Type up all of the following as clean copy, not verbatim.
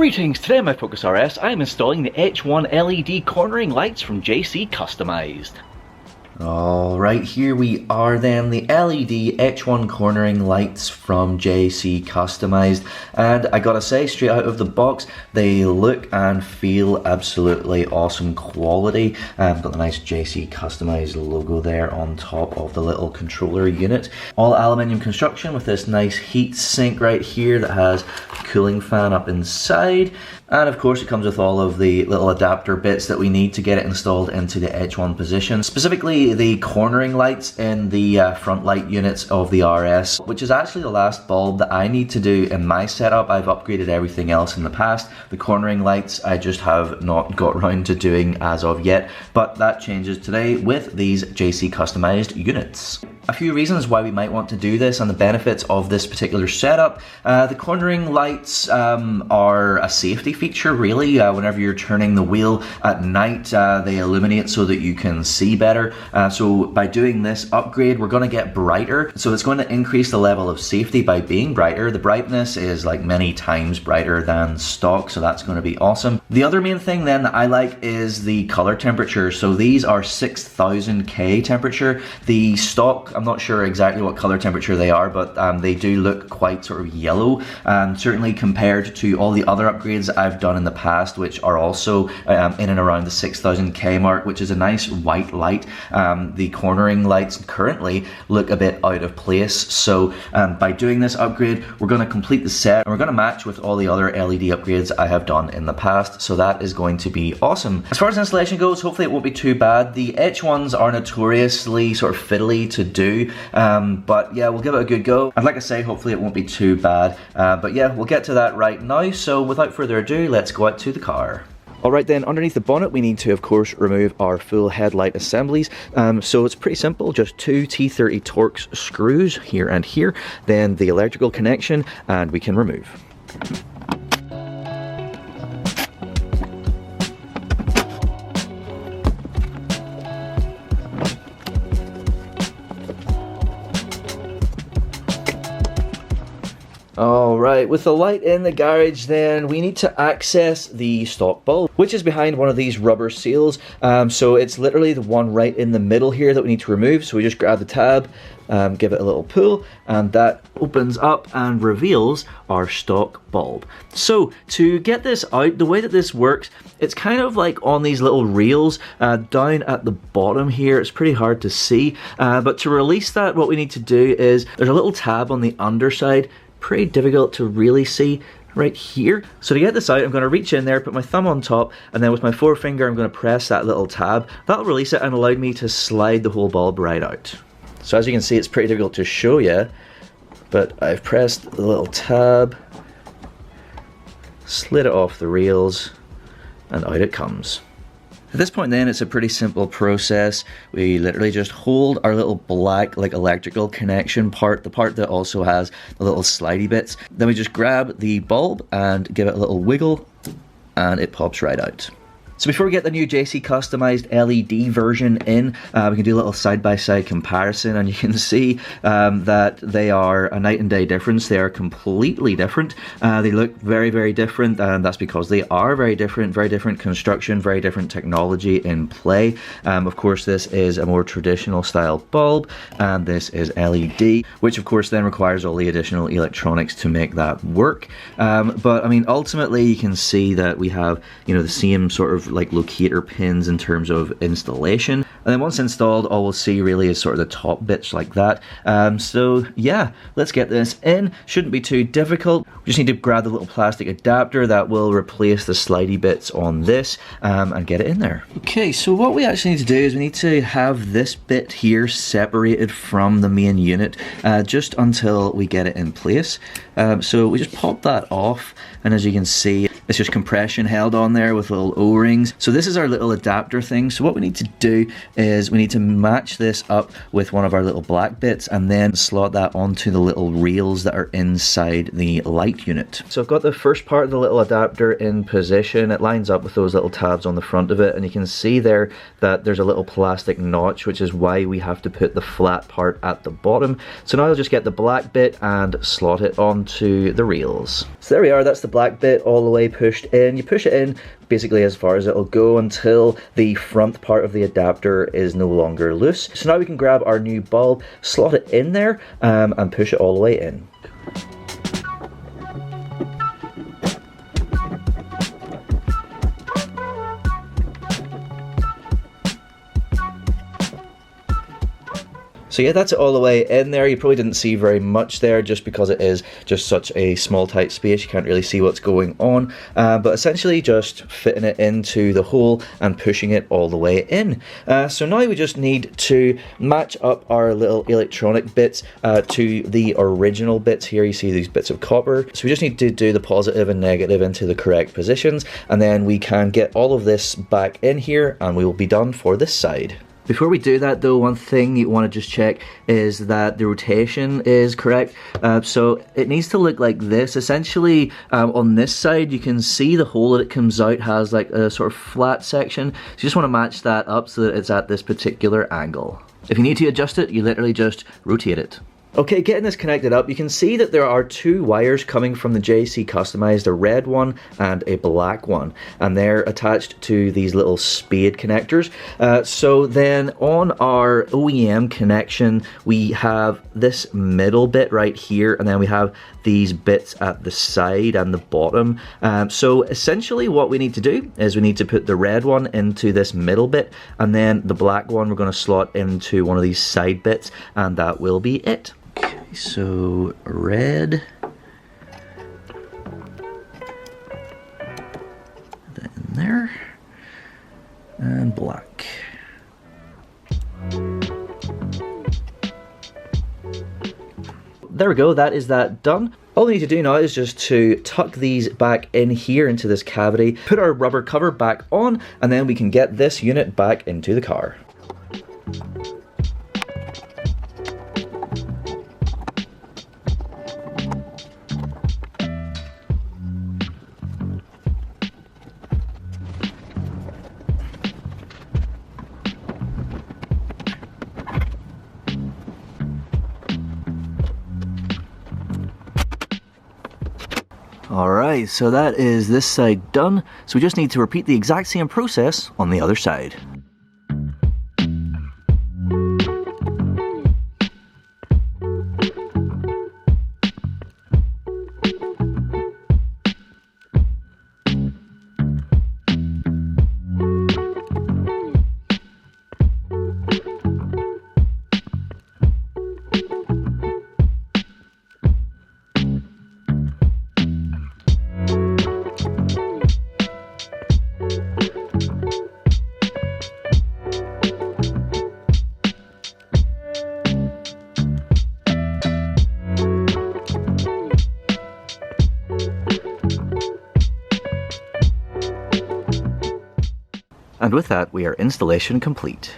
Greetings, today on my Focus RS I am installing the H1 LED cornering lights from JC Customised. Alright, here we are then, the LED H1 cornering lights from JC Customised, and I gotta say, straight out of the box, they look and feel absolutely awesome quality. Got the nice JC Customised logo there on top of the little controller unit. All aluminium construction with this nice heat sink right here that has a cooling fan up inside. And of course it comes with all of the little adapter bits that we need to get it installed into the H1 position. Specifically the cornering lights in the front light units of the RS, which is actually the last bulb that I need to do in my setup. I've upgraded everything else in the past. The cornering lights I just have not got around to doing as of yet, but that changes today with these JC Customised units. A few reasons why we might want to do this and the benefits of this particular setup. The cornering lights are a safety feature really. Whenever you're turning the wheel at night, they illuminate so that you can see better. So by doing this upgrade, we're going to get brighter. So it's going to increase the level of safety by being brighter. The brightness is like many times brighter than stock, so that's going to be awesome. The other main thing then that I like is the color temperature. So these are 6000 K temperature. The stock, I'm not sure exactly what color temperature they are, but they do look quite sort of yellow, certainly compared to all the other upgrades I've done in the past, which are also in and around the 6000 K mark, which is a nice white light. The cornering lights currently look a bit out of place, so by doing this upgrade, we're going to complete the set and we're going to match with all the other LED upgrades I have done in the past, so that is going to be awesome. As far as installation goes, hopefully it won't be too bad. The H1s are notoriously sort of fiddly to do, but yeah, we'll give it a good go. And like I say, hopefully it won't be too bad, but yeah, we'll get to that right now. So without further ado, let's go out to the car. Alright then, underneath the bonnet we need to of course remove our full headlight assemblies. So it's pretty simple, just two T30 Torx screws here and here, then the electrical connection, and we can remove. Alright, with the light in the garage then, we need to access the stock bulb, which is behind one of these rubber seals. So it's literally the one right in the middle here that we need to remove. So we just grab the tab, give it a little pull, and that opens up and reveals our stock bulb. So to get this out, the way that this works, it's kind of like on these little reels down at the bottom here. It's pretty hard to see, but to release that, what we need to do is, there's a little tab on the underside, pretty difficult to really see right here. So to get this out, I'm going to reach in there, put my thumb on top, and then with my forefinger I'm going to press that little tab. That'll release it and allow me to slide the whole bulb right out. So as you can see, it's pretty difficult to show you, but I've pressed the little tab, slid it off the reels, and out it comes. At this point then, it's a pretty simple process. We literally just hold our little black like electrical connection part, the part that also has the little slidey bits. Then we just grab the bulb and give it a little wiggle, and it pops right out. So before we get the new JC Customised LED version in, we can do a little side-by-side comparison, and you can see that they are a night and day difference. They are completely different. They look very, very different, and that's because they are very different construction, very different technology in play. Of course, this is a more traditional style bulb, and this is LED, which of course then requires all the additional electronics to make that work. But I mean, ultimately you can see that we have, you know, the same sort of like locator pins in terms of installation, and then once installed, all we'll see really is sort of the top bits like that. So yeah, let's get this in. Shouldn't be too difficult. We just need to grab the little plastic adapter that will replace the slidey bits on this, and get it in there. Okay, so what we actually need to do is we need to have this bit here separated from the main unit just until we get it in place. So we just pop that off, and as you can see, it's just compression held on there with little O-rings. So this is our little adapter thing. So what we need to do is we need to match this up with one of our little black bits and then slot that onto the little reels that are inside the light unit. So I've got the first part of the little adapter in position. It lines up with those little tabs on the front of it, and you can see there that there's a little plastic notch, which is why we have to put the flat part at the bottom. So now I'll just get the black bit and slot it onto the reels. So there we are, that's the black bit all the way pushed in. You push it in basically as far as it'll go until the front part of the adapter is no longer loose. So now we can grab our new bulb, slot it in there, and push it all the way in. So yeah, that's it all the way in there. You probably didn't see very much there just because it is just such a small tight space. You can't really see what's going on, but essentially just fitting it into the hole and pushing it all the way in. So now we just need to match up our little electronic bits to the original bits here. You see these bits of copper. So we just need to do the positive and negative into the correct positions, and then we can get all of this back in here and we will be done for this side. Before we do that though, one thing you want to just check is that the rotation is correct. So it needs to look like this. Essentially, on this side you can see the hole that it comes out has like a sort of flat section. So you just want to match that up so that it's at this particular angle. If you need to adjust it, you literally just rotate it. Okay, getting this connected up, you can see that there are two wires coming from the JC Customised, a red one and a black one, and they're attached to these little spade connectors. So then on our OEM connection, we have this middle bit right here, and then we have these bits at the side and the bottom. So essentially what we need to do is we need to put the red one into this middle bit, and then the black one we're going to slot into one of these side bits, and that will be it. Okay, so red, that in there, and black. There we go, that is that done. All we need to do now is just to tuck these back in here into this cavity, put our rubber cover back on, and then we can get this unit back into the car. Alright, so that is this side done, so we just need to repeat the exact same process on the other side. And with that, we are installation complete.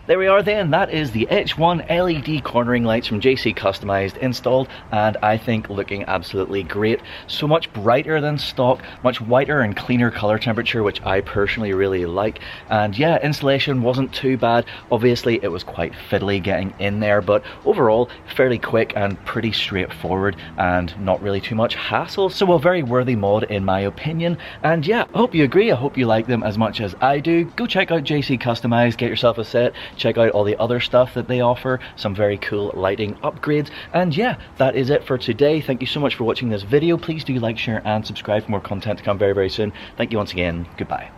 There we are then, that is the H1 LED cornering lights from JC Customised installed, and I think looking absolutely great. So much brighter than stock, much whiter and cleaner colour temperature, which I personally really like. And yeah, installation wasn't too bad. Obviously it was quite fiddly getting in there, but overall fairly quick and pretty straightforward and not really too much hassle. So a very worthy mod in my opinion. And yeah, I hope you agree, I hope you like them as much as I do. Go check out JC Customised, get yourself a set. Check out all the other stuff that they offer, some very cool lighting upgrades. And yeah, that is it for today. Thank you so much for watching this video. Please do like, share and subscribe for more content to come very, very soon. Thank you once again. Goodbye.